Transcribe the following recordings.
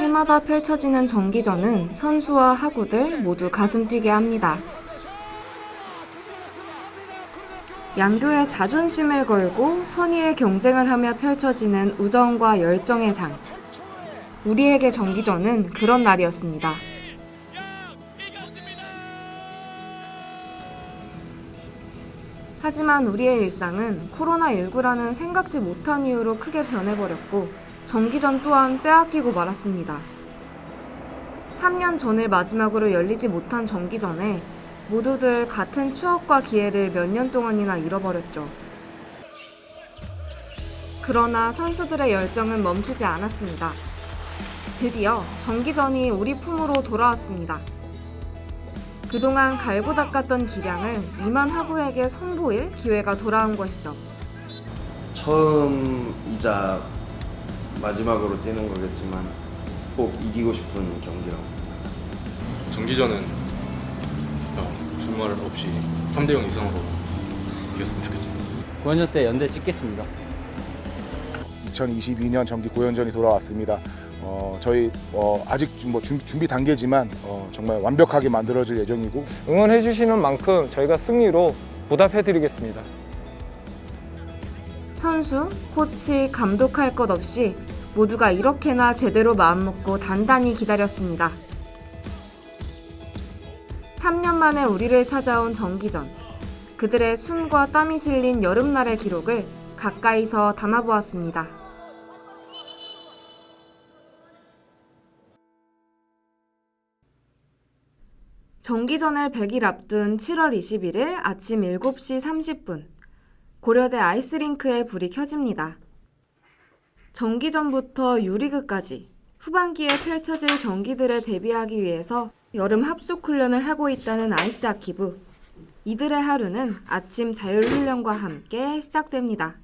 해마다 펼쳐지는 정기전은 선수와 하구들 모두 가슴 뛰게 합니다. 양교의 자존심을 걸고 선의의 경쟁을 하며 펼쳐지는 우정과 열정의 장. 우리에게 정기전은 그런 날이었습니다. 하지만 우리의 일상은 코로나19라는 생각지 못한 이유로 크게 변해버렸고 정기전 또한 빼앗기고 말았습니다. 3년 전을 마지막으로 열리지 못한 정기전에 모두들 같은 추억과 기회를 몇 년 동안이나 잃어버렸죠. 그러나 선수들의 열정은 멈추지 않았습니다. 드디어 정기전이 우리 품으로 돌아왔습니다. 그동안 갈고 닦았던 기량을 이만 하구에게 선보일 기회가 돌아온 것이죠. 처음이자 마지막으로 뛰는 거겠지만 꼭 이기고 싶은 경기라고 생각합니다. 정기전은 두말 없이 3대0 이상으로 이겼으면 좋겠습니다. 고연전 때 연대 찍겠습니다. 2022년 정기 고연전이 돌아왔습니다. 저희 아직 준비 단계지만 정말 완벽하게 만들어질 예정이고 응원해 주시는 만큼 저희가 승리로 보답해 드리겠습니다. 선수, 코치, 감독할 것 없이 모두가 이렇게나 제대로 마음먹고 단단히 기다렸습니다. 3년 만에 우리를 찾아온 정기전. 그들의 숨과 땀이 실린 여름날의 기록을 가까이서 담아보았습니다. 정기전을 100일 앞둔 7월 21일 아침 7시 30분. 고려대 아이스링크에 불이 켜집니다. 정기전부터 유리그까지 후반기에 펼쳐질 경기들에 대비하기 위해서 여름 합숙 훈련을 하고 있다는 아이스하키부. 이들의 하루는 아침 자율훈련과 함께 시작됩니다.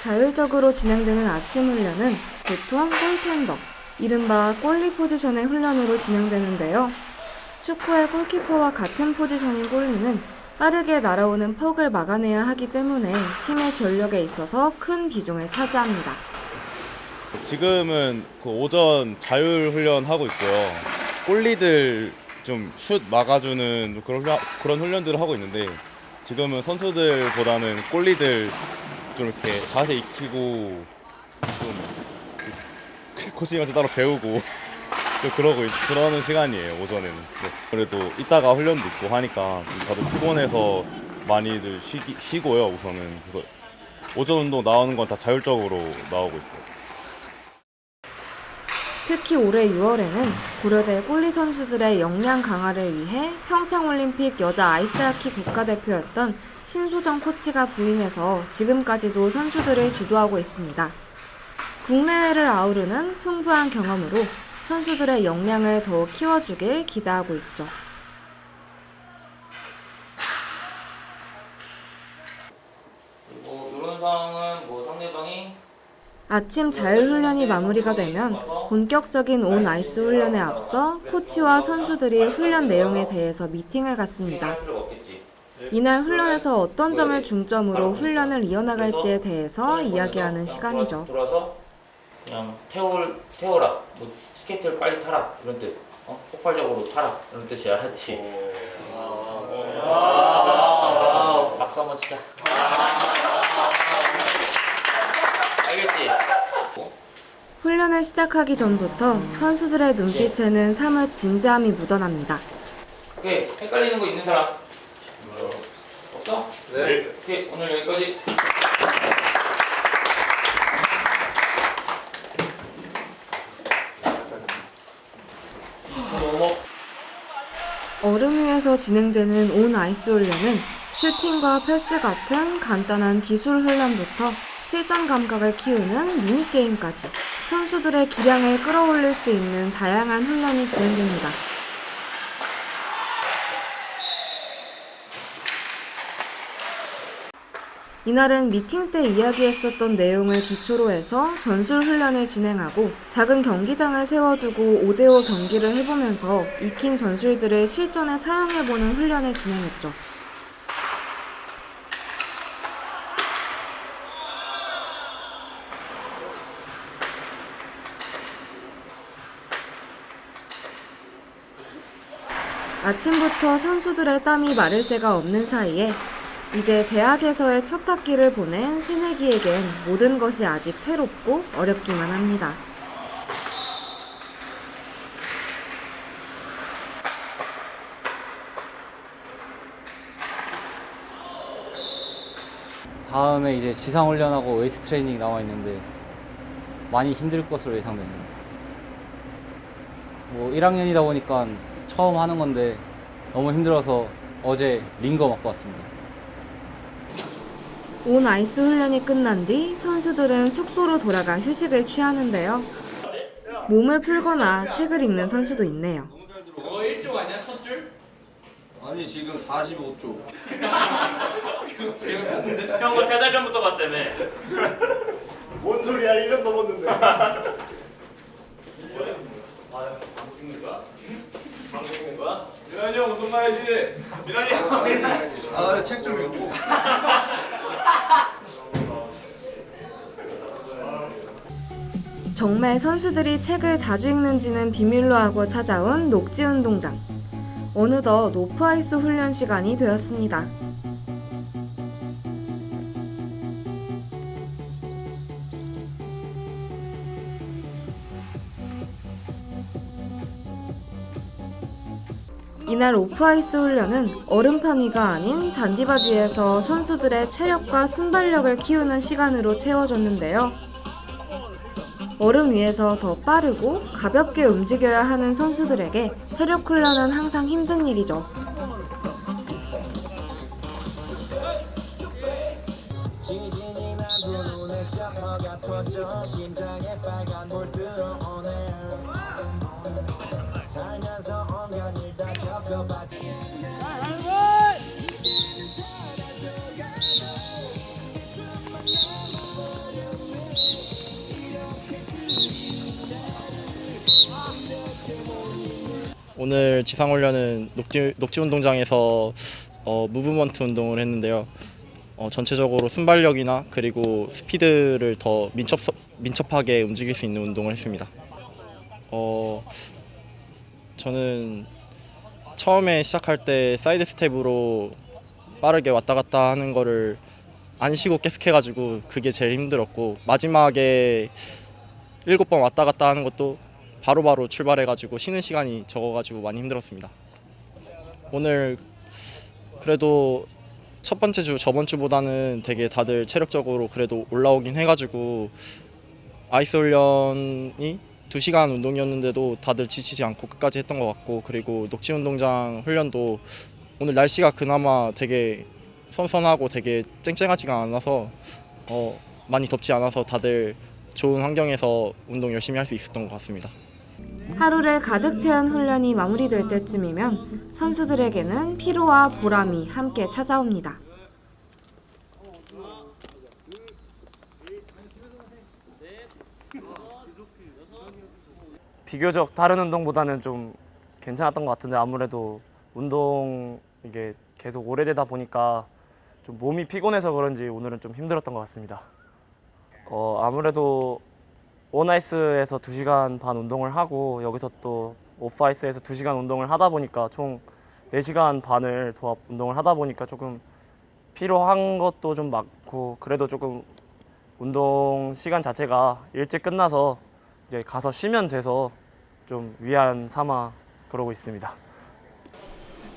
자율적으로 진행되는 아침 훈련은 보통 골텐더, 이른바 골리 포지션의 훈련으로 진행되는데요. 축구의 골키퍼와 같은 포지션인 골리는 빠르게 날아오는 퍽을 막아내야 하기 때문에 팀의 전력에 있어서 큰 비중을 차지합니다. 지금은 그 오전 자율 훈련 하고 있고요. 골리들 좀 슛 막아주는 그런 훈련들을 하고 있는데 지금은 선수들보다는 골리들 좀 이렇게 자세 익히고 좀 코치님한테 따로 배우고 좀 그러는 시간이에요, 오전에는. 네. 그래도 이따가 훈련도 있고 하니까 좀 다들 피곤해서 많이들 쉬고요, 우선은. 그래서 오전 운동 나오는 건 다 자율적으로 나오고 있어요. 특히 올해 6월에는 고려대 골리 선수들의 역량 강화를 위해 평창올림픽 여자 아이스하키 국가대표였던 신소정 코치가 부임해서 지금까지도 선수들을 지도하고 있습니다. 국내외를 아우르는 풍부한 경험으로 선수들의 역량을 더 키워주길 기대하고 있죠. 이런 상황은 상대방이 아침 자율훈련이 마무리가 되면 본격적인 온 아이스 훈련에 앞서 코치와 선수들이 훈련 내용에 대해서 미팅을 갖습니다. 이날 훈련에서 어떤 점을 중점으로 훈련을 이어나갈지에 대해서 이야기하는 시간이죠. 돌아서 그냥 태워라, 스케이트를 빨리 타라 이런 뜻, 폭발적으로 타라 이런 뜻이야, 그렇지? 박수 한번 치자. 알겠지? 훈련을 시작하기 전부터 선수들의 눈빛에는 사뭇 진지함이 묻어납니다. 오케이, 헷갈리는 거 있는 사람? 없어? 네. 오케이, 오늘 여기까지. 얼음 위에서 진행되는 온 아이스 훈련은 슈팅과 패스 같은 간단한 기술 훈련부터 실전 감각을 키우는 미니게임까지 선수들의 기량을 끌어올릴 수 있는 다양한 훈련이 진행됩니다. 이날은 미팅 때 이야기했었던 내용을 기초로 해서 전술 훈련을 진행하고 작은 경기장을 세워두고 5대5 경기를 해보면서 익힌 전술들을 실전에 사용해보는 훈련을 진행했죠. 아침부터 선수들의 땀이 마를 새가 없는 사이에 이제 대학에서의 첫 학기를 보낸 새내기에겐 모든 것이 아직 새롭고 어렵기만 합니다. 다음에 이제 지상훈련하고 웨이트 트레이닝 나와 있는데 많이 힘들 것으로 예상됩니다. 뭐 1학년이다 보니까 처음 하는 건데 너무 힘들어서 어제 링거 맞고 왔습니다. 온 아이스 훈련이 끝난 뒤 선수들은 숙소로 돌아가 휴식을 취하는데요. 몸을 풀거나 책을 읽는 선수도 있네요. 너 1조 아니야? 첫 줄? 아니 지금 45조. 형 거 3달 전부터 봤다며. 뭔 소리야? 1년 넘었는데. 민환이 형 운동 가야지. 아, 책 좀 읽고. 정말 선수들이 책을 자주 읽는지는 비밀로 하고 찾아온 녹지 운동장. 어느덧 노프아이스 훈련 시간이 되었습니다. 이날 오프아이스 훈련은 얼음판 위가 아닌 잔디밭 위에서 선수들의 체력과 순발력을 키우는 시간으로 채워졌는데요. 얼음 위에서 더 빠르고 가볍게 움직여야 하는 선수들에게 체력 훈련은 항상 힘든 일이죠. 오늘 지상훈련은 녹지 운동장에서 무브먼트 운동을 했는데요. 전체적으로 순발력이나 그리고 스피드를 더 민첩하게 움직일 수 있는 운동을 했습니다. 저는 처음에 시작할 때 사이드 스텝으로 빠르게 왔다 갔다 하는 거를 안 쉬고 계속 해가지고 그게 제일 힘들었고, 마지막에 7번 왔다 갔다 하는 것도 바로바로 출발해가지고 쉬는 시간이 적어가지고 많이 힘들었습니다. 오늘 그래도 첫 번째 주 저번 주보다는 되게 다들 체력적으로 그래도 올라오긴 해가지고 아이스 훈련이 2시간 운동이었는데도 다들 지치지 않고 끝까지 했던 것 같고, 그리고 녹지 운동장 훈련도 오늘 날씨가 그나마 되게 선선하고 되게 쨍쨍하지가 않아서 많이 덥지 않아서 다들 좋은 환경에서 운동 열심히 할 수 있었던 것 같습니다. 하루를 가득 채운 훈련이 마무리될 때쯤이면 선수들에게는 피로와 보람이 함께 찾아옵니다. 비교적 다른 운동보다는 좀 괜찮았던 것 같은데, 아무래도 운동 이게 계속 오래되다 보니까 좀 몸이 피곤해서 그런지 오늘은 좀 힘들었던 것 같습니다. 아무래도 온아이스에서 2시간 반 운동을 하고 여기서 또 오프아이스에서 2시간 운동을 하다 보니까 총 4시간 반을 도합 운동을 하다 보니까 조금 피로한 것도 좀 많고, 그래도 조금 운동 시간 자체가 일찍 끝나서 이제 가서 쉬면 돼서 좀 위안 삼아 그러고 있습니다.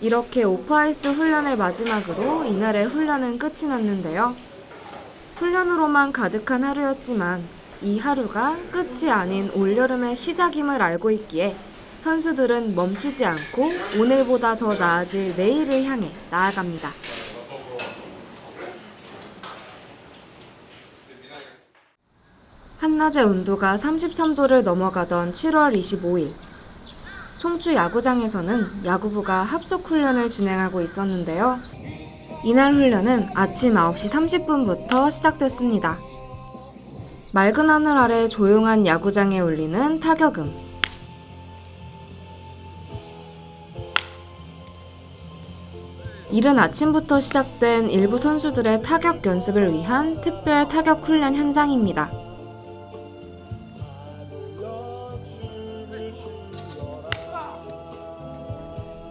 이렇게 오프아이스 훈련을 마지막으로 이날의 훈련은 끝이 났는데요. 훈련으로만 가득한 하루였지만 이 하루가 끝이 아닌 올여름의 시작임을 알고 있기에 선수들은 멈추지 않고 오늘보다 더 나아질 내일을 향해 나아갑니다. 한낮의 온도가 33도를 넘어가던 7월 25일. 송주 야구장에서는 야구부가 합숙 훈련을 진행하고 있었는데요. 이날 훈련은 아침 9시 30분부터 시작됐습니다. 맑은 하늘 아래 조용한 야구장에 울리는 타격음. 이른 아침부터 시작된 일부 선수들의 타격 연습을 위한 특별 타격 훈련 현장입니다.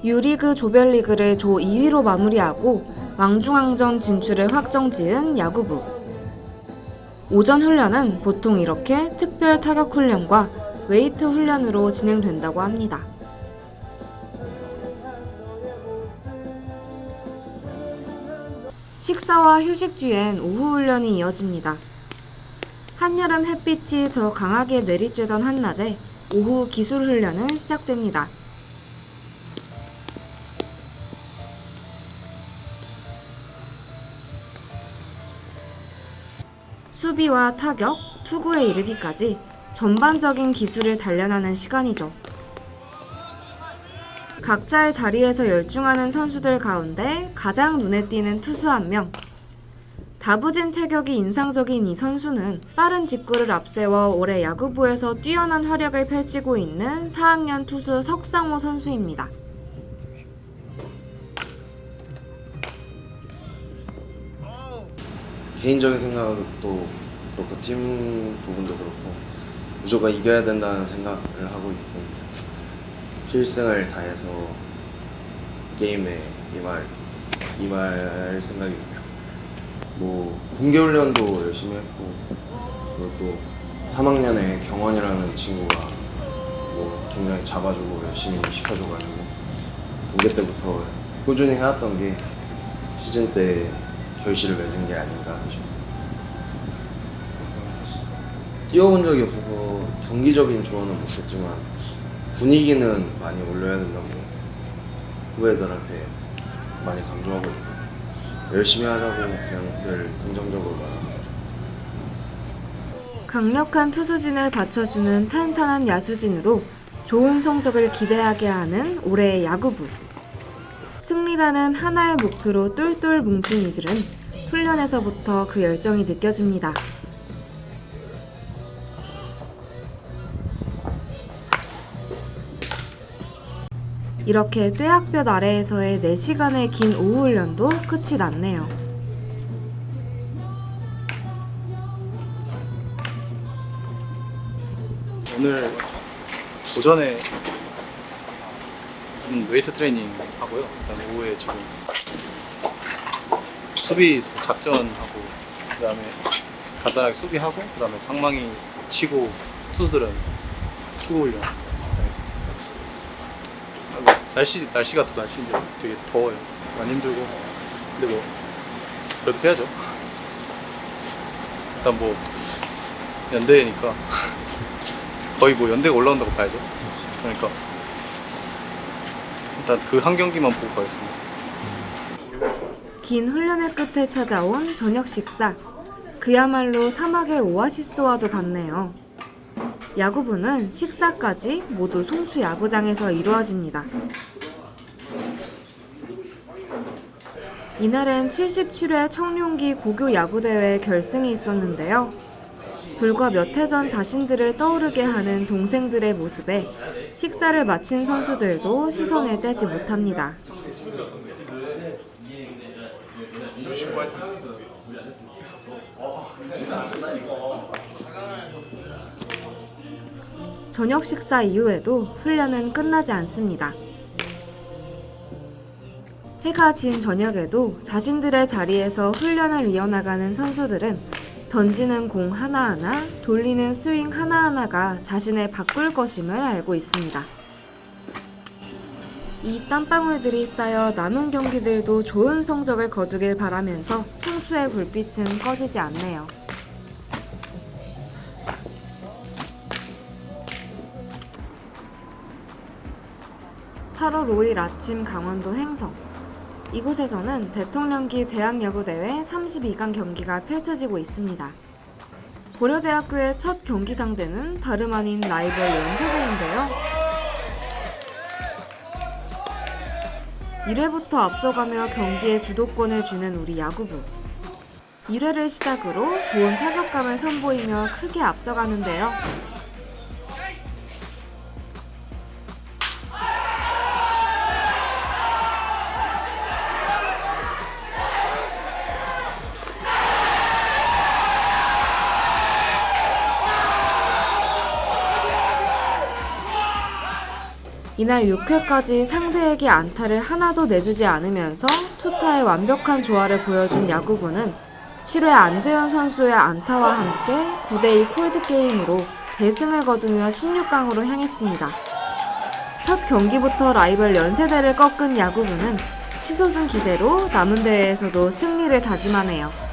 유리그 조별리그를 조 2위로 마무리하고 왕중왕전 진출을 확정지은 야구부. 오전 훈련은 보통 이렇게 특별 타격 훈련과 웨이트 훈련으로 진행된다고 합니다. 식사와 휴식 뒤엔 오후 훈련이 이어집니다. 한여름 햇빛이 더 강하게 내리쬐던 한낮에 오후 기술 훈련은 시작됩니다. 수비와 타격, 투구에 이르기까지 전반적인 기술을 단련하는 시간이죠. 각자의 자리에서 열중하는 선수들 가운데 가장 눈에 띄는 투수 한 명. 다부진 체격이 인상적인 이 선수는 빠른 직구를 앞세워 올해 야구부에서 뛰어난 활약을 펼치고 있는 4학년 투수 석상호 선수입니다. 개인적인 생각도 그렇고 팀 부분도 그렇고 무조건 이겨야 된다는 생각을 하고 있고 필승을 다해서 게임에 임할 생각입니다. 뭐 동계훈련도 열심히 했고 그리고 또 3학년에 경원이라는 친구가 뭐 굉장히 잡아주고 열심히 시켜줘가지고 동계 때부터 꾸준히 해왔던 게 시즌 때 결실을 맺은 게 아닌가 싶습니다. 뛰어본 적이 없어서 경기적인 조언은 못했지만 분위기는 많이 올려야 된다고 후배들한테 많이 강조하고 있고 열심히 하자고 그냥 늘 긍정적으로 말하고 있습니다. 강력한 투수진을 받쳐주는 탄탄한 야수진으로 좋은 성적을 기대하게 하는 올해의 야구부. 승리라는 하나의 목표로 똘똘 뭉친 이들은 훈련에서부터 그 열정이 느껴집니다. 이렇게 뙤약볕 아래에서의 4시간의 긴 오후 훈련도 끝이 났네요. 오늘 오전에 웨이트 트레이닝 하고요. 그다음에 오후에 지금 수비 작전하고 그다음에 간단하게 수비하고 그다음에 방망이 치고 투수들은 투구 훈련 당했습니다. 날씨가 또 날씨인데 되게 더워요. 많이 힘들고 근데 뭐 그래도 해야죠. 일단 뭐 연대니까 거의 뭐 연대가 올라온다고 봐야죠. 그러니까 일단 그 한 경기만 보고 가겠습니다. 긴 훈련의 끝에 찾아온 저녁 식사. 그야말로 사막의 오아시스와도 같네요. 야구부는 식사까지 모두 송추 야구장에서 이루어집니다. 이날엔 77회 청룡기 고교 야구대회 결승이 있었는데요. 불과 몇 해 전 자신들을 떠오르게 하는 동생들의 모습에 식사를 마친 선수들도 시선을 떼지 못합니다. 저녁 식사 이후에도 훈련은 끝나지 않습니다. 해가 진 저녁에도 자신들의 자리에서 훈련을 이어나가는 선수들은 던지는 공 하나하나, 돌리는 스윙 하나하나가 자신의 바꿀 것임을 알고 있습니다. 이 땀방울들이 쌓여 남은 경기들도 좋은 성적을 거두길 바라면서 송추의 불빛은 꺼지지 않네요. (8월 5일) 아침 강원도 횡성. 이곳에서는 대통령기 대학야구대회 32강 경기가 펼쳐지고 있습니다. 고려대학교의 첫 경기 상대는 다름 아닌 라이벌 연세대인데요. 1회부터 앞서가며 경기의 주도권을 쥐는 우리 야구부. 1회를 시작으로 좋은 타격감을 선보이며 크게 앞서가는데요. 이날 6회까지 상대에게 안타를 하나도 내주지 않으면서 투타의 완벽한 조화를 보여준 야구부는 7회 안재현 선수의 안타와 함께 9대2 콜드게임으로 대승을 거두며 16강으로 향했습니다. 첫 경기부터 라이벌 연세대를 꺾은 야구부는 치솟은 기세로 남은 대회에서도 승리를 다짐하네요.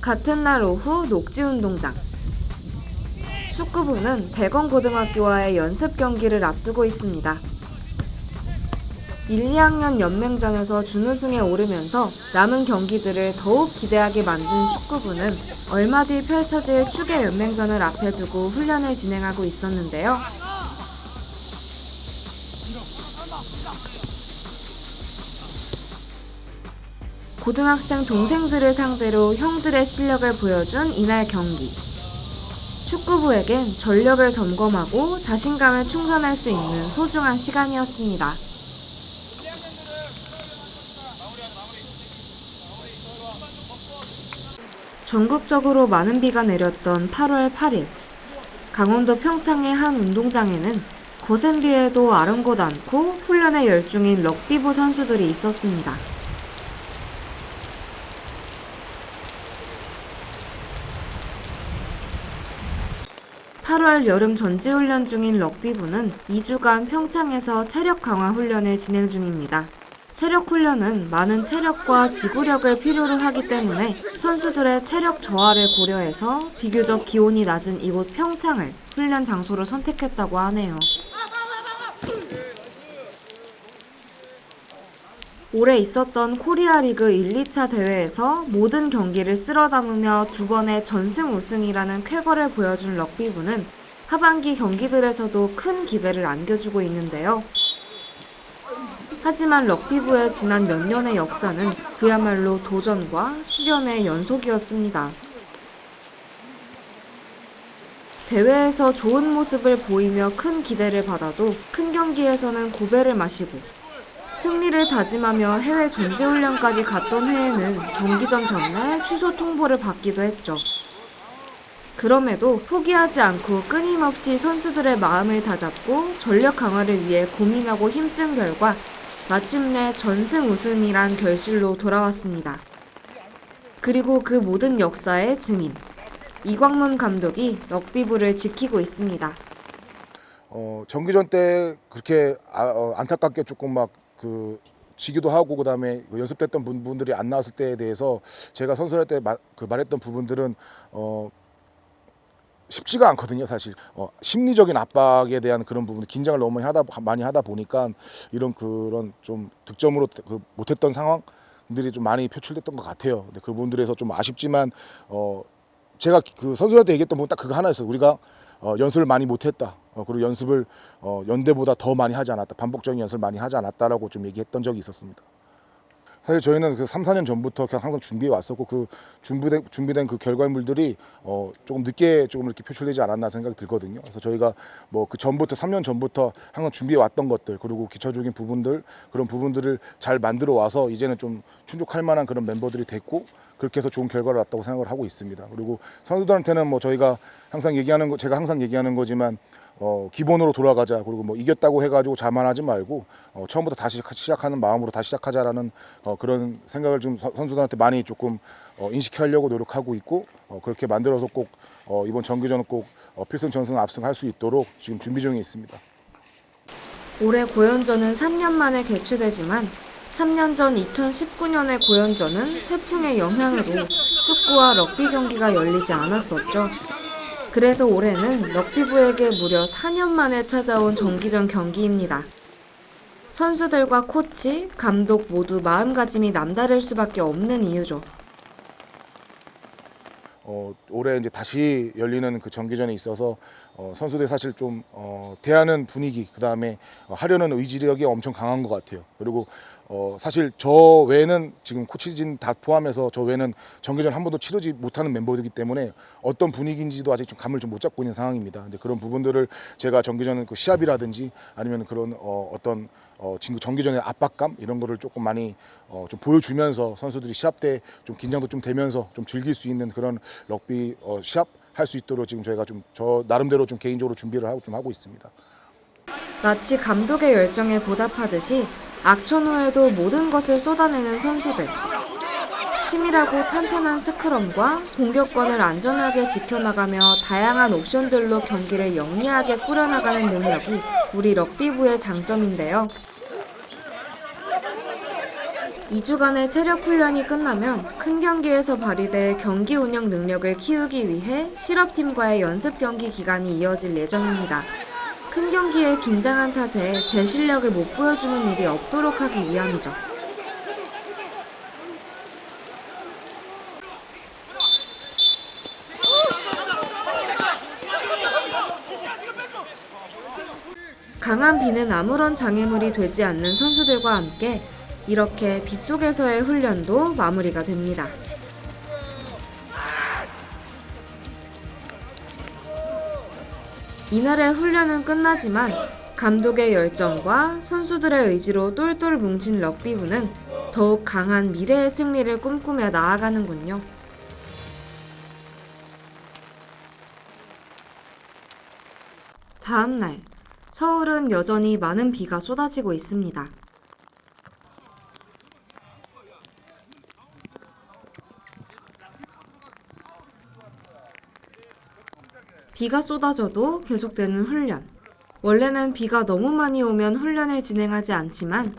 같은 날 오후 녹지운동장. 축구부는 대건고등학교와의 연습 경기를 앞두고 있습니다. 1, 2학년 연맹전에서 준우승에 오르면서 남은 경기들을 더욱 기대하게 만든 축구부는 얼마 뒤 펼쳐질 축의 연맹전을 앞에 두고 훈련을 진행하고 있었는데요. 고등학생 동생들을 상대로 형들의 실력을 보여준 이날 경기. 축구부에겐 전력을 점검하고 자신감을 충전할 수 있는 소중한 시간이었습니다. 전국적으로 많은 비가 내렸던 8월 8일. 강원도 평창의 한 운동장에는 거센 비에도 아랑곳 않고 훈련에 열중인 럭비부 선수들이 있었습니다. (8월) 여름 전지훈련 중인 럭비부는 2주간 평창에서 체력 강화 훈련을 진행 중입니다. 체력 훈련은 많은 체력과 지구력을 필요로 하기 때문에 선수들의 체력 저하를 고려해서 비교적 기온이 낮은 이곳 평창을 훈련 장소로 선택했다고 하네요. 올해 있었던 코리아 리그 1, 2차 대회에서 모든 경기를 쓸어 담으며 2번의 전승 우승이라는 쾌거를 보여준 럭비부는 하반기 경기들에서도 큰 기대를 안겨주고 있는데요. 하지만 럭비부의 지난 몇 년의 역사는 그야말로 도전과 시련의 연속이었습니다. 대회에서 좋은 모습을 보이며 큰 기대를 받아도 큰 경기에서는 고배를 마시고 승리를 다짐하며 해외 전지훈련까지 갔던 해에는 정기전 전날 취소 통보를 받기도 했죠. 그럼에도 포기하지 않고 끊임없이 선수들의 마음을 다잡고 전력 강화를 위해 고민하고 힘쓴 결과 마침내 전승 우승이란 결실로 돌아왔습니다. 그리고 그 모든 역사의 증인, 이광문 감독이 럭비부를 지키고 있습니다. 정기전 때 그렇게 안타깝게 조금 막 지기도 하고 그다음에 연습됐던 분들이 안 나왔을 때에 대해서 제가 선수할 때 말했던 부분들은 쉽지가 않거든요, 사실. 심리적인 압박에 대한 그런 부분, 긴장을 너무 많이 하다 보니까 그런 좀 득점으로 못했던 상황들이 좀 많이 표출됐던 것 같아요. 근데 그 부분들에서 좀 아쉽지만 제가 선수한테 얘기했던 부분 딱 그거 하나였어요. 우리가 연습을 많이 못했다. 그리고 연습을 연대보다 더 많이 하지 않았다. 반복적인 연습을 많이 하지 않았다라고 좀 얘기했던 적이 있었습니다. 사실 저희는 3, 4년 전부터 그냥 항상 준비해 왔었고 준비된 그 결과물들이 조금 늦게 이렇게 표출되지 않았나 생각이 들거든요. 그래서 저희가 그 전부터 3년 전부터 항상 준비해 왔던 것들 그리고 기초적인 부분들 그런 부분들을 잘 만들어 와서 이제는 좀 충족할 만한 그런 멤버들이 됐고 그렇게 해서 좋은 결과를 왔다고 생각을 하고 있습니다. 그리고 선수들한테는 제가 항상 얘기하는 거지만 기본으로 돌아가자. 그리고 뭐 이겼다고 해가지고 자만하지 말고 처음부터 다시 시작하는 마음으로 다시 시작하자라는 그런 생각을 좀 선수들한테 많이 조금 인식하려고 노력하고 있고 그렇게 만들어서 꼭 이번 정규전은 꼭 필승 전승 압승할 수 있도록 지금 준비 중에 있습니다. 올해 고연전은 3년 만에 개최되지만 3년 전 2019년의 고연전은 태풍의 영향으로 축구와 럭비 경기가 열리지 않았었죠. 그래서 올해는 럭비부에게 무려 4년 만에 찾아온 정기전 경기입니다. 선수들과 코치, 감독 모두 마음가짐이 남다를 수밖에 없는 이유죠. 올해 이제 다시 열리는 그 정기전에 있어서 선수들이 사실 좀 대하는 분위기, 그 다음에 하려는 의지력이 엄청 강한 것 같아요. 그리고 사실 저 외에는 지금 코치진 다 포함해서 저 외에는 정기전 한 번도 치르지 못하는 멤버들이기 때문에 어떤 분위기인지도 아직 좀 감을 좀 못 잡고 있는 상황입니다. 근데 그런 부분들을 제가 정기전 그 시합이라든지 아니면 그런 어떤 정기전의 압박감 이런 거를 조금 많이 좀 보여주면서 선수들이 시합 때 좀 긴장도 좀 되면서 좀 즐길 수 있는 그런 럭비 시합 할 수 있도록 지금 저희가 좀 저 나름대로 좀 개인적으로 준비를 하고 있습니다. 마치 감독의 열정에 보답하듯이 악천 후에도 모든 것을 쏟아내는 선수들. 치밀하고 탄탄한 스크럼과 공격권을 안전하게 지켜나가며 다양한 옵션들로 경기를 영리하게 꾸려나가는 능력이 우리 럭비부의 장점인데요. 2주간의 체력 훈련이 끝나면 큰 경기에서 발휘될 경기 운영 능력을 키우기 위해 실업팀과의 연습 경기 기간이 이어질 예정입니다. 큰 경기에 긴장한 탓에 제 실력을 못 보여주는 일이 없도록 하기 위함이죠. 강한 비는 아무런 장애물이 되지 않는 선수들과 함께 이렇게 빗속에서의 훈련도 마무리가 됩니다. 이날의 훈련은 끝나지만 감독의 열정과 선수들의 의지로 똘똘 뭉친 럭비부는 더욱 강한 미래의 승리를 꿈꾸며 나아가는군요. 다음 날, 서울은 여전히 많은 비가 쏟아지고 있습니다. 비가 쏟아져도 계속되는 훈련. 원래는 비가 너무 많이 오면 훈련을 진행하지 않지만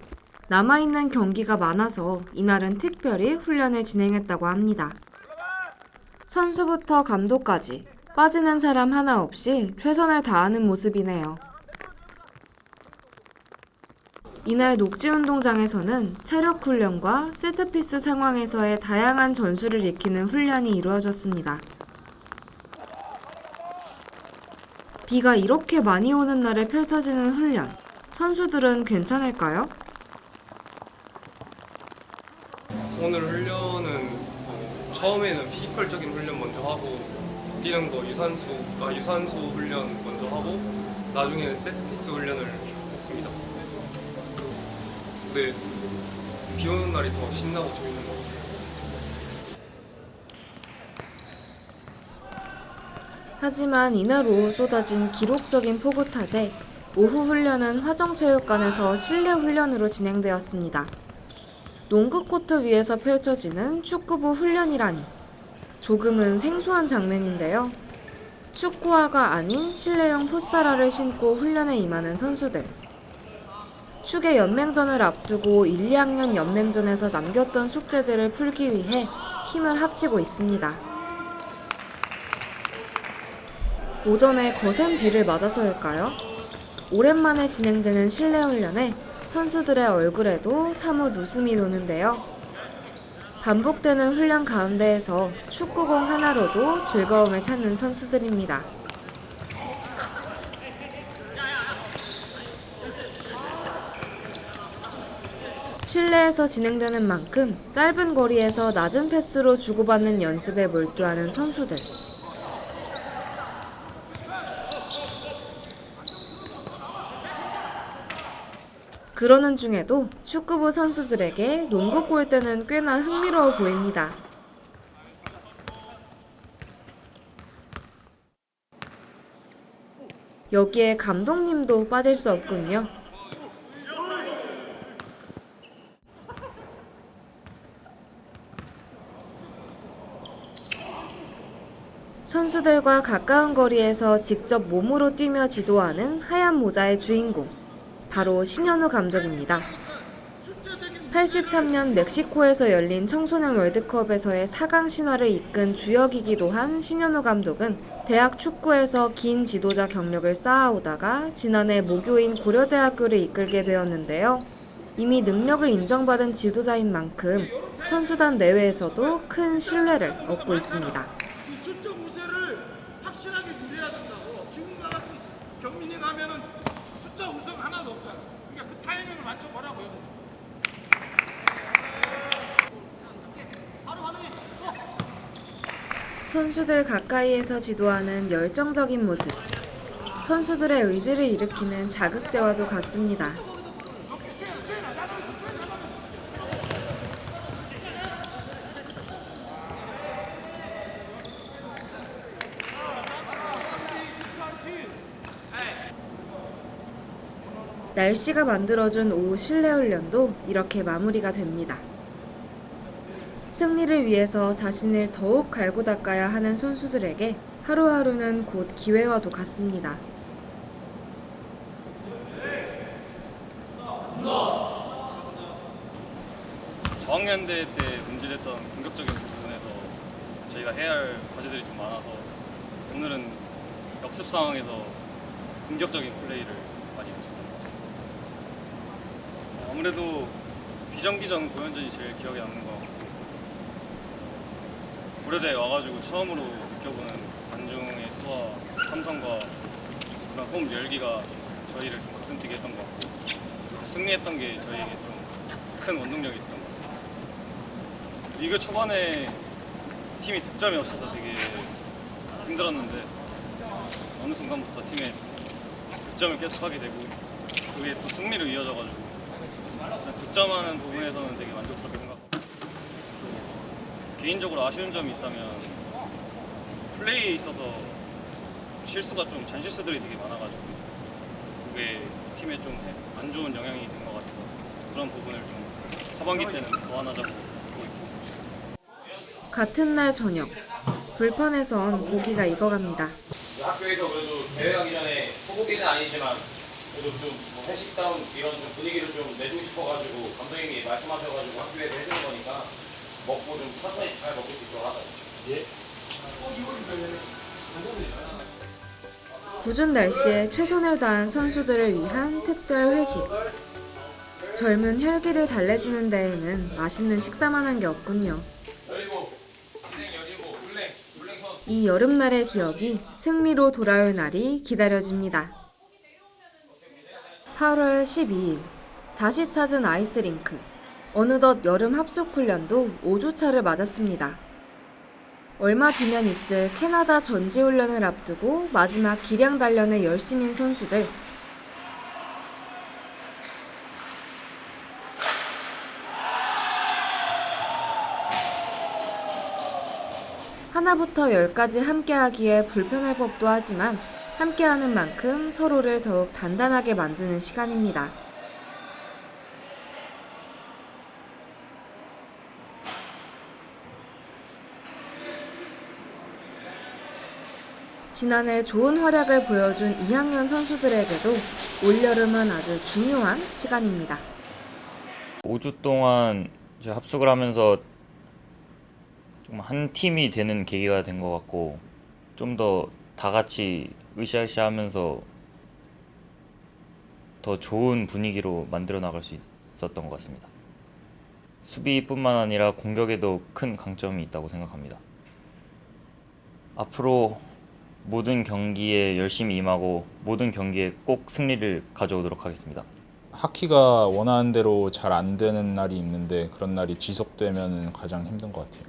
남아있는 경기가 많아서 이날은 특별히 훈련을 진행했다고 합니다. 선수부터 감독까지 빠지는 사람 하나 없이 최선을 다하는 모습이네요. 이날 녹지운동장에서는 체력 훈련과 세트피스 상황에서의 다양한 전술을 익히는 훈련이 이루어졌습니다. 비가 이렇게 많이 오는 날에 펼쳐지는 훈련, 선수들은 괜찮을까요? 오늘 훈련은 처음에는 피지컬적인 훈련 먼저 하고 뛰는 거 유산소 훈련 먼저 하고 나중에는 세트피스 훈련을 했습니다. 근데 비 오는 날이 더 신나고 재밌는 것 같아요. 하지만 이날 오후 쏟아진 기록적인 폭우 탓에 오후 훈련은 화정체육관에서 실내 훈련으로 진행되었습니다. 농구 코트 위에서 펼쳐지는 축구부 훈련이라니 조금은 생소한 장면인데요. 축구화가 아닌 실내용 풋사라를 신고 훈련에 임하는 선수들. 축의 연맹전을 앞두고 1, 2학년 연맹전에서 남겼던 숙제들을 풀기 위해 힘을 합치고 있습니다. 오전에 거센 비를 맞아서일까요? 오랜만에 진행되는 실내 훈련에 선수들의 얼굴에도 사뭇 웃음이 도는데요. 반복되는 훈련 가운데에서 축구공 하나로도 즐거움을 찾는 선수들입니다. 실내에서 진행되는 만큼 짧은 거리에서 낮은 패스로 주고받는 연습에 몰두하는 선수들. 그러는 중에도 축구부 선수들에게 농구 골대는 꽤나 흥미로워 보입니다. 여기에 감독님도 빠질 수 없군요. 선수들과 가까운 거리에서 직접 몸으로 뛰며 지도하는 하얀 모자의 주인공, 바로 신현우 감독입니다. 83년 멕시코에서 열린 청소년 월드컵에서의 4강 신화를 이끈 주역이기도 한 신현우 감독은 대학 축구에서 긴 지도자 경력을 쌓아오다가 지난해 모교인 고려대학교를 이끌게 되었는데요. 이미 능력을 인정받은 지도자인 만큼 선수단 내외에서도 큰 신뢰를 얻고 있습니다. 수적 우세를 확실하게 누려야 된다고. 지금과 같이 경민이 가면은 숫자 우세가 하나도 없잖아. 그러니까 그 타이밍을 맞춰보라고 여기서. 선수들 가까이에서 지도하는 열정적인 모습. 선수들의 의지를 일으키는 자극제와도 같습니다. 날씨가 만들어준 오후 실내 훈련도 이렇게 마무리가 됩니다. 승리를 위해서 자신을 더욱 갈고 닦아야 하는 선수들에게 하루하루는 곧 기회와도 같습니다. 저학년대 때 문제됐던 공격적인 부분에서 저희가 해야 할 과제들이 좀 많아서 오늘은 역습 상황에서 공격적인 플레이를 많이 연습했던 것 같습니다. 아무래도 비정기전 고연전이 제일 기억에 남는 것 같고 고려대에 와가지고 처음으로 느껴보는 관중의 수와 함성과 그런 홈 열기가 저희를 좀 가슴 뛰게 했던 것 같고 승리했던 게 저희에게 좀 큰 원동력이 있던 것 같습니다. 리그 초반에 팀이 득점이 없어서 되게 힘들었는데 어느 순간부터 팀에 득점을 계속하게 되고 그게 또 승리로 이어져가지고 득점하는 부분에서는 되게 만족스럽게 생각하고 개인적으로 아쉬운 점이 있다면 플레이에 있어서 실수가 좀 잔실수들이 되게 많아가지고 그게 팀에 좀 안 좋은 영향이 된 것 같아서 그런 부분을 좀 하반기 때는 보완하자고 보고 있고. 같은 날 저녁, 불판에선 고기가 익어갑니다. 학교에서 그래도 대회하기 전에 소고기는 아니지만 그래도 좀뭐 회식다운 이런 좀 분위기를 좀 내주고 싶어가지고 감독님이 말씀하셔가지고 학교에서 해주는 거니까 먹고 좀 천천히 잘 먹을 수 있도록 하자. 예. 궂은 날씨에 최선을 다한 선수들을 위한 특별 회식. 젊은 혈기를 달래주는 데에는 맛있는 식사만 한 게 없군요. 이 여름날의 기억이 승리로 돌아올 날이 기다려집니다. 8월 12일, 다시 찾은 아이스링크. 어느덧 여름 합숙훈련도 5주차를 맞았습니다. 얼마 뒤면 있을 캐나다 전지훈련을 앞두고 마지막 기량 단련에 열심인 선수들. 하나부터 10까지 함께하기에 불편할 법도 하지만 함께하는 만큼 서로를 더욱 단단하게 만드는 시간입니다. 지난해 좋은 활약을 보여준 2학년 선수들에게도 올여름은 아주 중요한 시간입니다. 5주 동안 이제 합숙을 하면서 좀 한 팀이 되는 계기가 된 것 같고 좀 더 다 같이 으쌰으쌰하면서 더 좋은 분위기로 만들어 나갈 수 있었던 것 같습니다. 수비뿐만 아니라 공격에도 큰 강점이 있다고 생각합니다. 앞으로 모든 경기에 열심히 임하고 모든 경기에 꼭 승리를 가져오도록 하겠습니다. 하키가 원하는 대로 잘 안 되는 날이 있는데 그런 날이 지속되면 가장 힘든 것 같아요.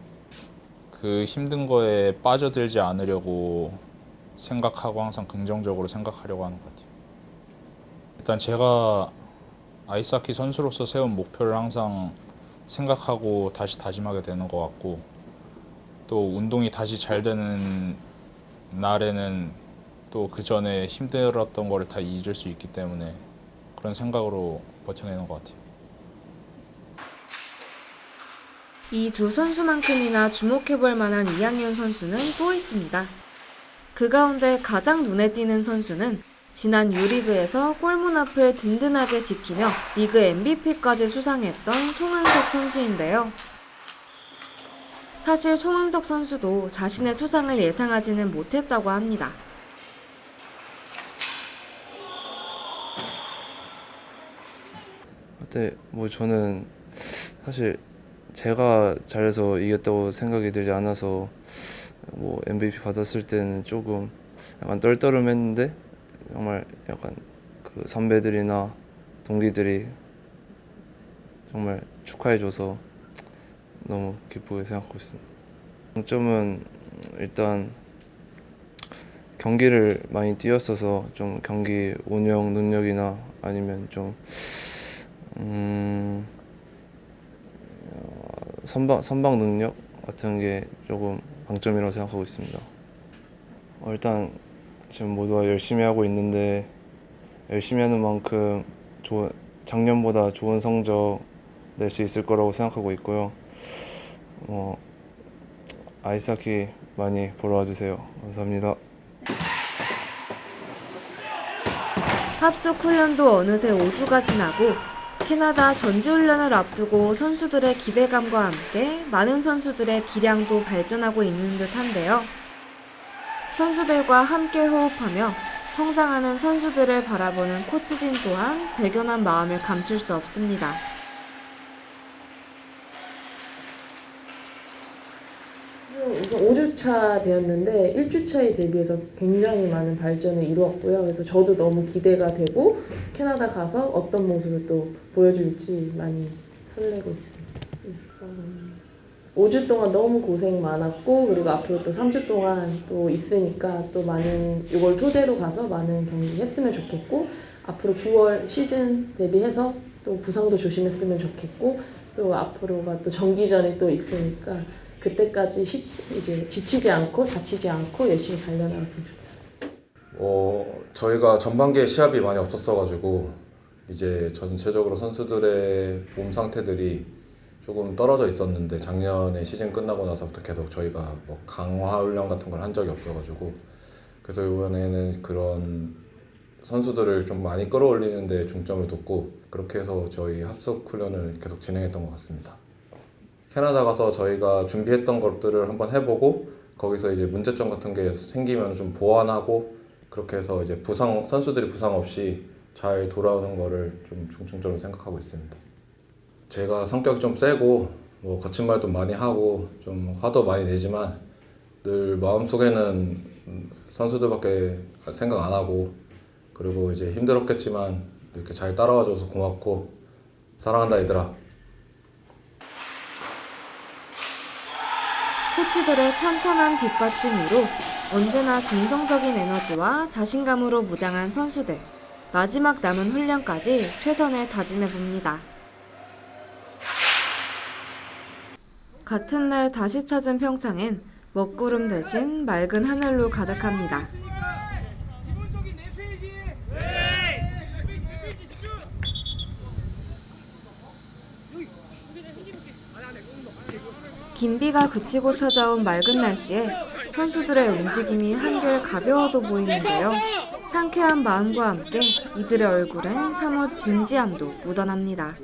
그 힘든 거에 빠져들지 않으려고 생각하고 항상 긍정적으로 생각하려고 하는 것 같아요. 일단 제가 아이스하키 선수로서 세운 목표를 항상 생각하고 다시 다짐하게 되는 것 같고 또 운동이 다시 잘 되는 날에는 또 그 전에 힘들었던 거를 다 잊을 수 있기 때문에 그런 생각으로 버텨내는 것 같아요. 이 두 선수만큼이나 주목해볼 만한 2학년 선수는 또 있습니다. 그 가운데 가장 눈에 띄는 선수는 지난 U리그에서 골문 앞을 든든하게 지키며 리그 MVP까지 수상했던 송은석 선수인데요. 사실 송은석 선수도 자신의 수상을 예상하지는 못했다고 합니다. 그때 뭐 저는 사실 제가 잘해서 이겼다고 생각이 들지 않아서 뭐 MVP 받았을 때는 조금 약간 떨떠름했는데 정말 약간 그 선배들이나 동기들이 정말 축하해줘서 너무 기쁘게 생각하고 있습니다. 장점은 일단 경기를 많이 뛰었어서 좀 경기 운영 능력이나 아니면 좀 선방 능력 같은 게 조금 강점이라고 생각하고 있습니다. 일단 지금 모두가 열심히 하고 있는데 열심히 하는 만큼 작년보다 좋은 성적 낼 수 있을 거라고 생각하고 있고요. 아이스하키 많이 보러 와주세요. 감사합니다. 합숙 훈련도 어느새 5주가 지나고 캐나다 전지훈련을 앞두고 선수들의 기대감과 함께 많은 선수들의 기량도 발전하고 있는 듯한데요. 선수들과 함께 호흡하며 성장하는 선수들을 바라보는 코치진 또한 대견한 마음을 감출 수 없습니다. 우선 5주차 되었는데 1주차에 대비해서 굉장히 많은 발전을 이루었고요. 그래서 저도 너무 기대가 되고 캐나다 가서 어떤 모습을 또 보여줄지 많이 설레고 있습니다. 5주 동안 너무 고생 많았고 그리고 앞으로 또 3주 동안 또 있으니까 또 많은 이걸 토대로 가서 많은 경기 했으면 좋겠고 앞으로 9월 시즌 대비해서 또 부상도 조심했으면 좋겠고 또 앞으로가 또 정기전이 또 있으니까 그때까지 이제 지치지 않고 다치지 않고 열심히 달려나갔으면 좋겠어요. 저희가 전반기에 시합이 많이 없었어가지고 이제 전체적으로 선수들의 몸 상태들이 조금 떨어져 있었는데 작년에 시즌 끝나고 나서부터 계속 저희가 뭐 강화 훈련 같은 걸 한 적이 없어가지고 그래서 이번에는 그런 선수들을 좀 많이 끌어올리는 데 중점을 뒀고 그렇게 해서 저희 합숙 훈련을 계속 진행했던 것 같습니다. 캐나다 가서 저희가 준비했던 것들을 한번 해보고 거기서 이제 문제점 같은 게 생기면 좀 보완하고 그렇게 해서 이제 선수들이 부상 없이 잘 돌아오는 거를 좀 중점적으로 생각하고 있습니다. 제가 성격이 좀 세고 뭐 거친 말도 많이 하고 좀 화도 많이 내지만 늘 마음속에는 선수들밖에 생각 안 하고 그리고 이제 힘들었겠지만 이렇게 잘 따라와줘서 고맙고 사랑한다 얘들아. 코치들의 탄탄한 뒷받침 위로 언제나 긍정적인 에너지와 자신감으로 무장한 선수들. 마지막 남은 훈련까지 최선을 다짐해 봅니다. 같은 날 다시 찾은 평창엔 먹구름 대신 맑은 하늘로 가득합니다. 긴 비가 그치고 찾아온 맑은 날씨에 선수들의 움직임이 한결 가벼워도 보이는데요. 상쾌한 마음과 함께 이들의 얼굴엔 사뭇 진지함도 묻어납니다.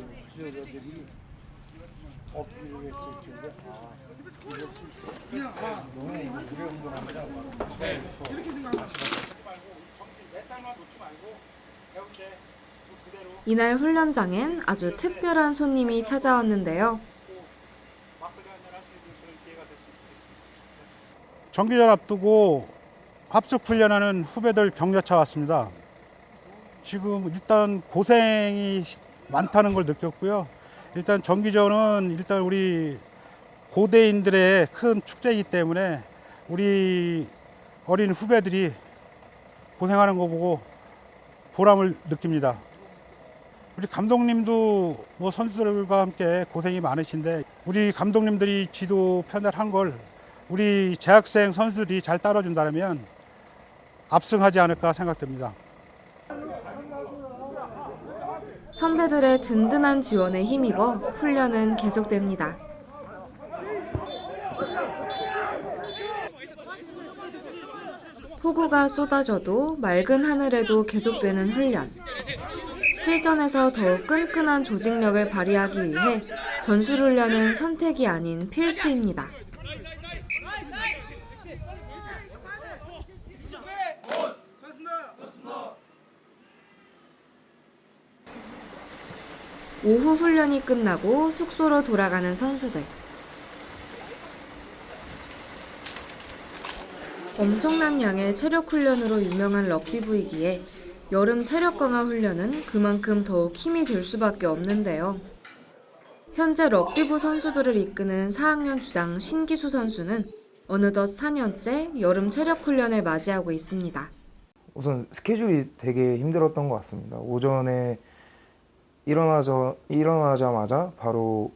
이날 훈련장엔 아주 특별한 손님이 찾아왔는데요. 정기전 앞두고 합숙 훈련하는 후배들 격려차 왔습니다. 지금 일단 고생이 많다는 걸 느꼈고요. 일단 정기전은 일단 우리 고대인들의 큰 축제이기 때문에 우리 어린 후배들이 고생하는 거 보고 보람을 느낍니다. 우리 감독님도 뭐 선수들과 함께 고생이 많으신데 우리 감독님들이 지도 편달한 걸 우리 재학생 선수들이 잘 따라준다면 압승하지 않을까 생각됩니다. 선배들의 든든한 지원에 힘입어 훈련은 계속됩니다. 폭우가 쏟아져도 맑은 하늘에도 계속되는 훈련. 실전에서 더욱 끈끈한 조직력을 발휘하기 위해 전술훈련은 선택이 아닌 필수입니다. 오후 훈련이 끝나고 숙소로 돌아가는 선수들. 엄청난 양의 체력 훈련으로 유명한 럭비부이기에 여름 체력 강화 훈련은 그만큼 더욱 힘이 들 수밖에 없는데요. 현재 럭비부 선수들을 이끄는 4학년 주장 신기수 선수는 어느덧 4년째 여름 체력 훈련을 맞이하고 있습니다. 우선 스케줄이 되게 힘들었던 것 같습니다. 오전에 일어나자마자 바로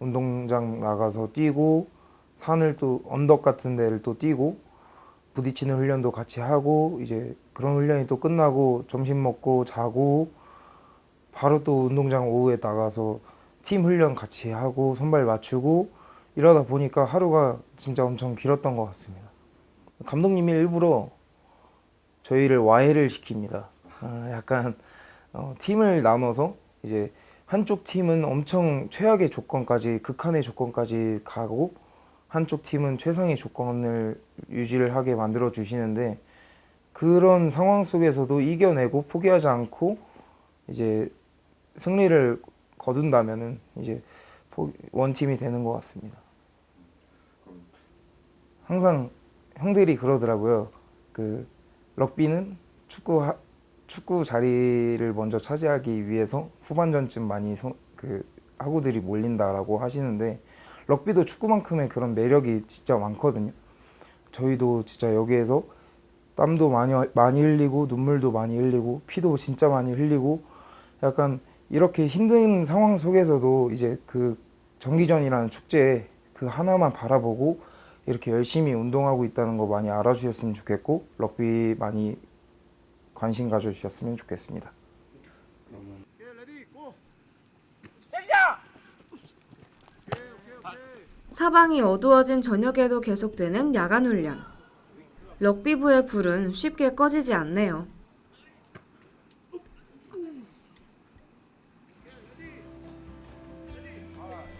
운동장 나가서 뛰고 산을 또 언덕 같은 데를 또 뛰고 부딪히는 훈련도 같이 하고 이제 그런 훈련이 또 끝나고 점심 먹고 자고 바로 또 운동장 오후에 나가서 팀 훈련 같이 하고 선발 맞추고 이러다 보니까 하루가 진짜 엄청 길었던 것 같습니다. 감독님이 일부러 저희를 와해를 시킵니다. 약간 팀을 나눠서 이제 한쪽 팀은 엄청 최악의 조건까지 극한의 조건까지 가고 한쪽 팀은 최상의 조건을 유지를 하게 만들어 주시는데 그런 상황 속에서도 이겨내고 포기하지 않고 이제 승리를 거둔다면은 이제 원팀이 되는 것 같습니다. 항상 형들이 그러더라고요. 그 럭비는 축구 자리를 먼저 차지하기 위해서 후반전쯤 많이 하구들이 몰린다라고 하시는데 럭비도 축구만큼의 그런 매력이 진짜 많거든요. 저희도 진짜 여기에서 땀도 많이 흘리고 눈물도 많이 흘리고 피도 진짜 많이 흘리고 약간 이렇게 힘든 상황 속에서도 이제 그 정기전이라는 축제에 그 하나만 바라보고 이렇게 열심히 운동하고 있다는 거 많이 알아주셨으면 좋겠고 럭비 많이 관심 가져주셨으면 좋겠습니다. 사방이 어두워진 저녁에도 계속되는 야간 훈련. 럭비부의 불은 쉽게 꺼지지 않네요.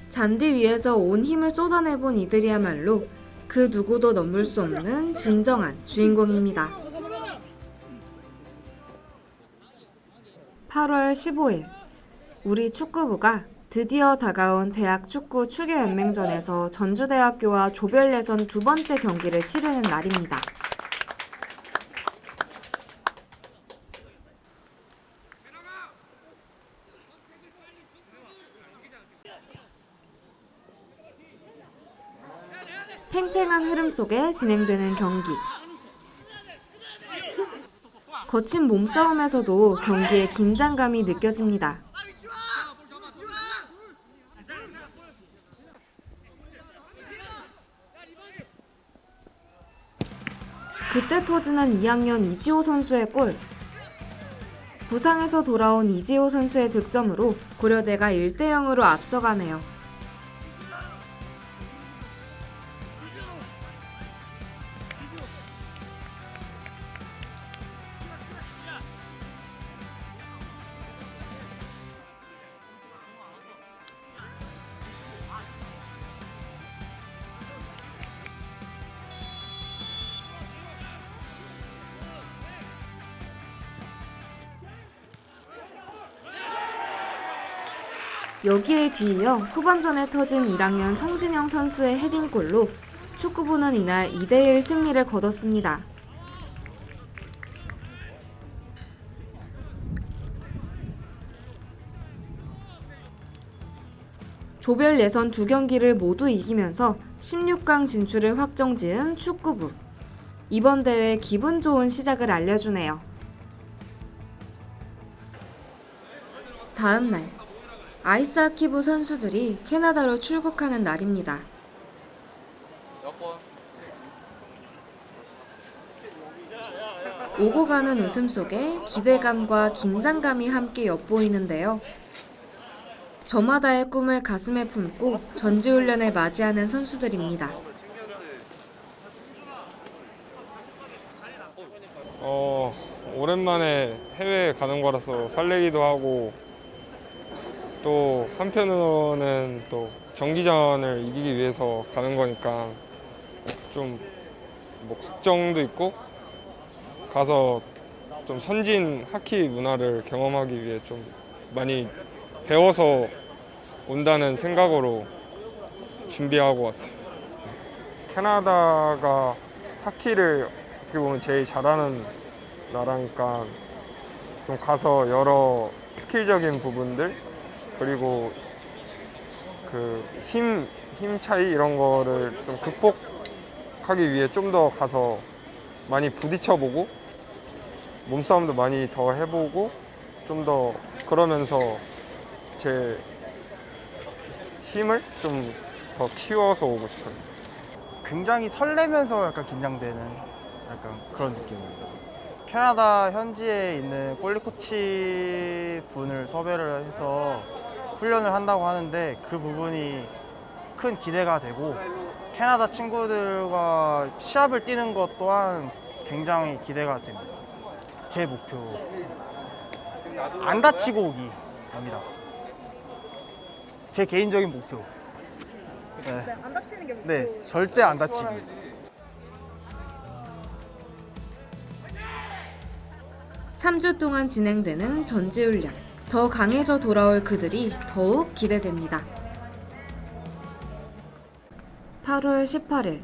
잔디 위에서 온 힘을 쏟아내본 이들이야말로 그 누구도 넘볼 수 없는 진정한 주인공입니다. 8월 15일, 우리 축구부가 드디어 다가온 대학 축구 추계연맹전에서 전주대학교와 조별 예선 두 번째 경기를 치르는 날입니다. 팽팽한 흐름 속에 진행되는 경기. 거친 몸싸움에서도 경기의 긴장감이 느껴집니다. 그때 터지는 2학년 이지호 선수의 골. 부상에서 돌아온 이지호 선수의 득점으로 고려대가 1대0으로 앞서가네요. 여기에 뒤이어 후반전에 터진 1학년 성진영 선수의 헤딩골로 축구부는 이날 2대1 승리를 거뒀습니다. 조별 예선 2경기를 모두 이기면서 16강 진출을 확정지은 축구부. 이번 대회 기분 좋은 시작을 알려주네요. 다음 날. 아이스하키부 선수들이 캐나다로 출국하는 날입니다. 오고 가는 웃음 속에 기대감과 긴장감이 함께 엿보이는데요. 저마다의 꿈을 가슴에 품고 전지훈련을 맞이하는 선수들입니다. 오랜만에 해외에 가는 거라서 설레기도 하고 또 한편으로는 또 경기전을 이기기 위해서 가는 거니까 좀 뭐 걱정도 있고 가서 좀 선진 하키 문화를 경험하기 위해 좀 많이 배워서 온다는 생각으로 준비하고 왔어요. 캐나다가 하키를 어떻게 보면 제일 잘하는 나라니까 좀 가서 여러 스킬적인 부분들 그리고 그 힘 차이 이런 거를 좀 극복하기 위해 좀 더 가서 많이 부딪혀보고 몸싸움도 많이 더 해보고 좀 더 그러면서 제 힘을 좀 더 키워서 오고 싶어요. 굉장히 설레면서 약간 긴장되는 약간 그런 느낌이었어요. 캐나다 현지에 있는 골리 코치 분을 섭외를 해서 훈련을 한다고 하는데 그 부분이 큰 기대가 되고 캐나다 친구들과 시합을 뛰는 것 또한 굉장히 기대가 됩니다. 제 목표 안 다치고 오기 합니다. 제 개인적인 목표. 네. 안 다치는 게 목표. 네, 절대 안 다치기. 3주 동안 진행되는 전지훈련. 더 강해져 돌아올 그들이 더욱 기대됩니다. 8월 18일,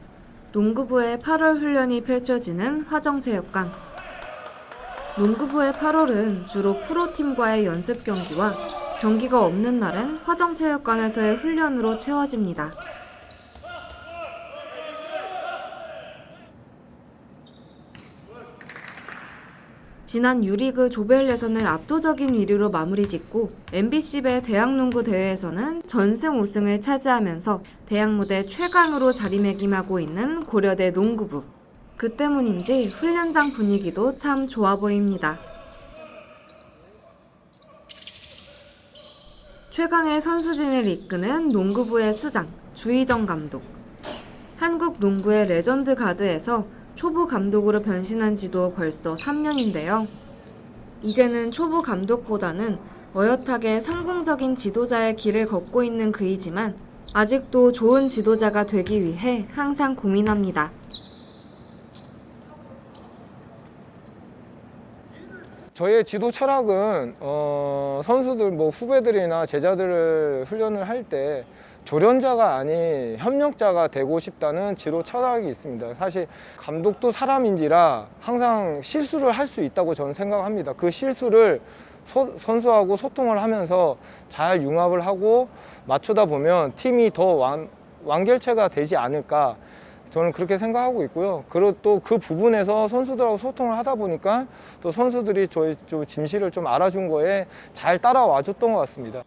농구부의 8월 훈련이 펼쳐지는 화정체육관. 농구부의 8월은 주로 프로팀과의 연습 경기와 경기가 없는 날엔 화정체육관에서의 훈련으로 채워집니다. 지난 유리그 조별 예선을 압도적인 위료로 마무리 짓고 MBC배 대학농구 대회에서는 전승 우승을 차지하면서 대학 무대 최강으로 자리매김하고 있는 고려대 농구부. 그 때문인지 훈련장 분위기도 참 좋아 보입니다. 최강의 선수진을 이끄는 농구부의 수장, 주희정 감독. 한국 농구의 레전드 가드에서 초보 감독으로 변신한 지도 벌써 3년인데요. 이제는 초보 감독보다는 어엿하게 성공적인 지도자의 길을 걷고 있는 그이지만 아직도 좋은 지도자가 되기 위해 항상 고민합니다. 저희의 지도 철학은 선수들 뭐 후배들이나 제자들을 훈련을 할 때 조련자가 아닌 협력자가 되고 싶다는 지도 철학이 있습니다. 사실 감독도 사람인지라 항상 실수를 할 수 있다고 저는 생각합니다. 그 실수를 선수하고 소통을 하면서 잘 융합을 하고 맞추다 보면 팀이 더 완결체가 되지 않을까 저는 그렇게 생각하고 있고요. 그리고 또 그 부분에서 선수들하고 소통을 하다 보니까 또 선수들이 저희 좀 진실을 좀 알아준 거에 잘 따라와 줬던 것 같습니다.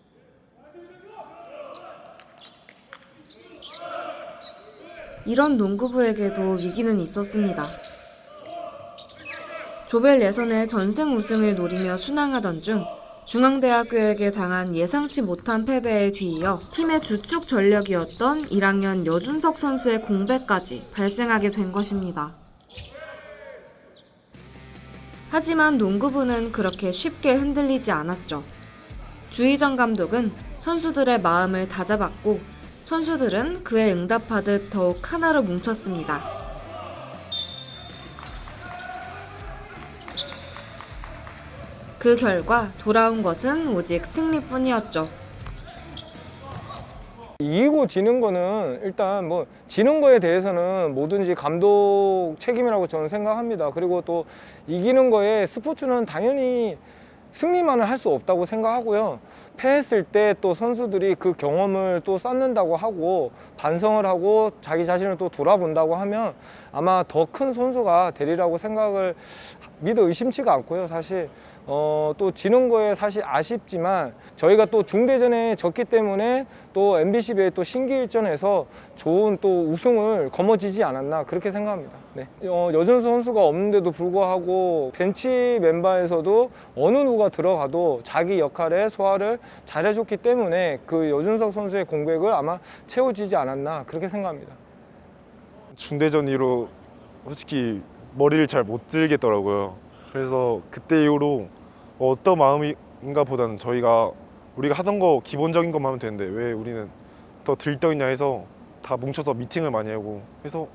이런 농구부에게도 위기는 있었습니다. 조별 예선의 전승 우승을 노리며 순항하던 중 중앙대학교에게 당한 예상치 못한 패배에 뒤이어 팀의 주축 전력이었던 1학년 여준석 선수의 공백까지 발생하게 된 것입니다. 하지만 농구부는 그렇게 쉽게 흔들리지 않았죠. 주희정 감독은 선수들의 마음을 다잡았고 선수들은 그에 응답하듯 더욱 하나로 뭉쳤습니다. 그 결과 돌아온 것은 오직 승리뿐이었죠. 이기고 지는 거는 일단 뭐 지는 거에 대해서는 뭐든지 감독 책임이라고 저는 생각합니다. 그리고 또 이기는 거에 스포츠는 당연히 승리만을 할 수 없다고 생각하고요. 패했을 때 또 선수들이 그 경험을 또 쌓는다고 하고 반성을 하고 자기 자신을 또 돌아본다고 하면 아마 더 큰 선수가 되리라고 생각을 믿어 의심치가 않고요. 사실 또 지는 거에 사실 아쉽지만 저희가 또 중대전에 졌기 때문에 또 MBCB의 또 신기일전에서 좋은 또 우승을 거머쥐지 않았나 그렇게 생각합니다. 네. 여준석 선수가 없는데도 불구하고 벤치 멤버에서도 어느 누가 들어가도 자기 역할에 소화를 잘해줬기 때문에 그 여준석 선수의 공백을 아마 채워지지 않았나 그렇게 생각합니다. 중대전 이후로 솔직히 머리를 잘 못 들겠더라고요. 그래서 그때 이후로 어떤 마음인가 보다는 우리가 하던 거 기본적인 것만 하면 되는데 왜 우리는 더 들떠있냐 해서 다 뭉쳐서 미팅을 많이 하고 해서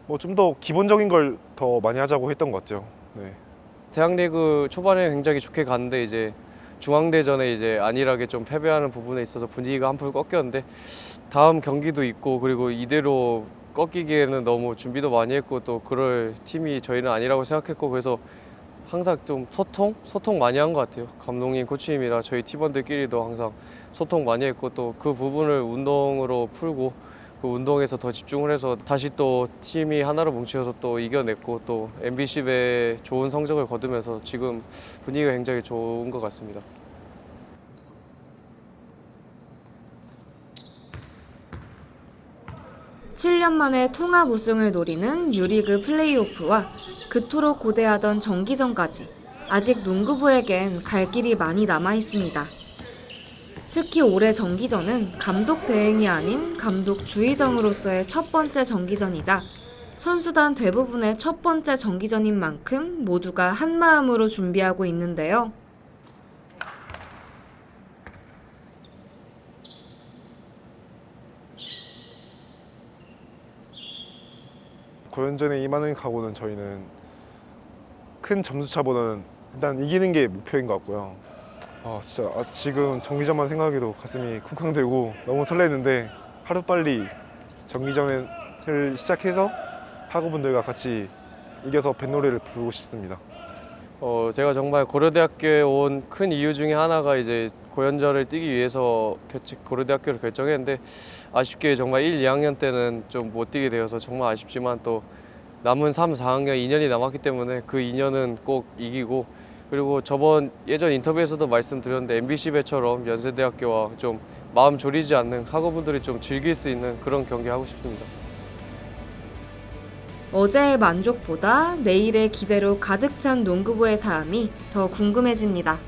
뭐 좀 더 기본적인 걸 더 많이 하자고 했던 것 같아요. 네. 대학리그 초반에 굉장히 좋게 갔는데 이제 중앙대전에 이제 안일하게 좀 패배하는 부분에 있어서 분위기가 한풀 꺾였는데 다음 경기도 있고 그리고 이대로 꺾이기에는 너무 준비도 많이 했고 또 그럴 팀이 저희는 아니라고 생각했고 그래서 항상 좀 소통 많이 한 것 같아요. 감독님, 코치님이랑 저희 팀원들끼리도 항상 소통 많이 했고 또 그 부분을 운동으로 풀고 그 운동에서 더 집중을 해서 다시 또 팀이 하나로 뭉쳐서 또 이겨냈고 또 MBC배 좋은 성적을 거두면서 지금 분위기가 굉장히 좋은 것 같습니다. (7년) 만에 통합 우승을 노리는 유리그 플레이오프와 그토록 고대하던 정기전까지 아직 농구부에겐 갈 길이 많이 남아 있습니다. 특히 올해 정기전은 감독 대행이 아닌 감독 주의전으로서의 첫 번째 정기전이자 선수단 대부분의 첫 번째 정기전인 만큼 모두가 한마음으로 준비하고 있는데요. 고연전에 임하는 각오는 저희는 큰 점수차보다는 일단 이기는 게 목표인 것 같고요. 진짜 지금 정기전만 생각해도 가슴이 쿵쾅대고 너무 설레는데 하루빨리 정기전을 시작해서 학우분들과 같이 이겨서 뱃노래를 부르고 싶습니다. 제가 정말 고려대학교에 온 큰 이유 중에 하나가 이제 고연전을 뛰기 위해서 고려대학교를 결정했는데 아쉽게 정말 1, 2학년 때는 좀 못 뛰게 되어서 정말 아쉽지만 또 남은 3, 4학년 2년이 남았기 때문에 그 2년은 꼭 이기고 그리고 예전 인터뷰에서도 말씀드렸는데 MBC배처럼 연세대학교와 좀 마음 졸이지 않는 학우분들이 좀 즐길 수 있는 그런 경기 하고 싶습니다. 어제의 만족보다 내일의 기대로 가득 찬 농구부의 다음이 더 궁금해집니다.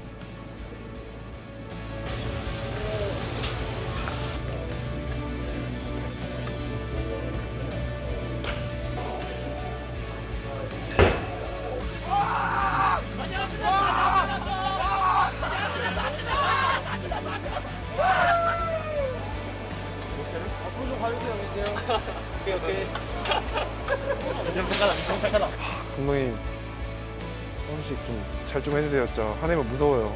감독님 한 번씩 좀 잘 좀 해주세요. 진짜 화내면 무서워요.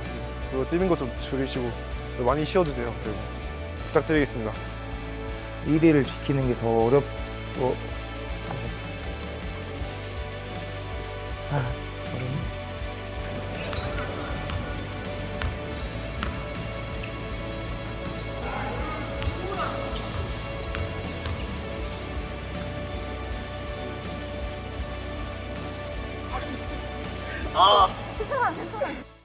그리고 뛰는 거 좀 줄이시고 좀 많이 쉬어주세요. 그리고 부탁드리겠습니다. 1위를 지키는 게 더 어렵고 어렵네. 괜찮아.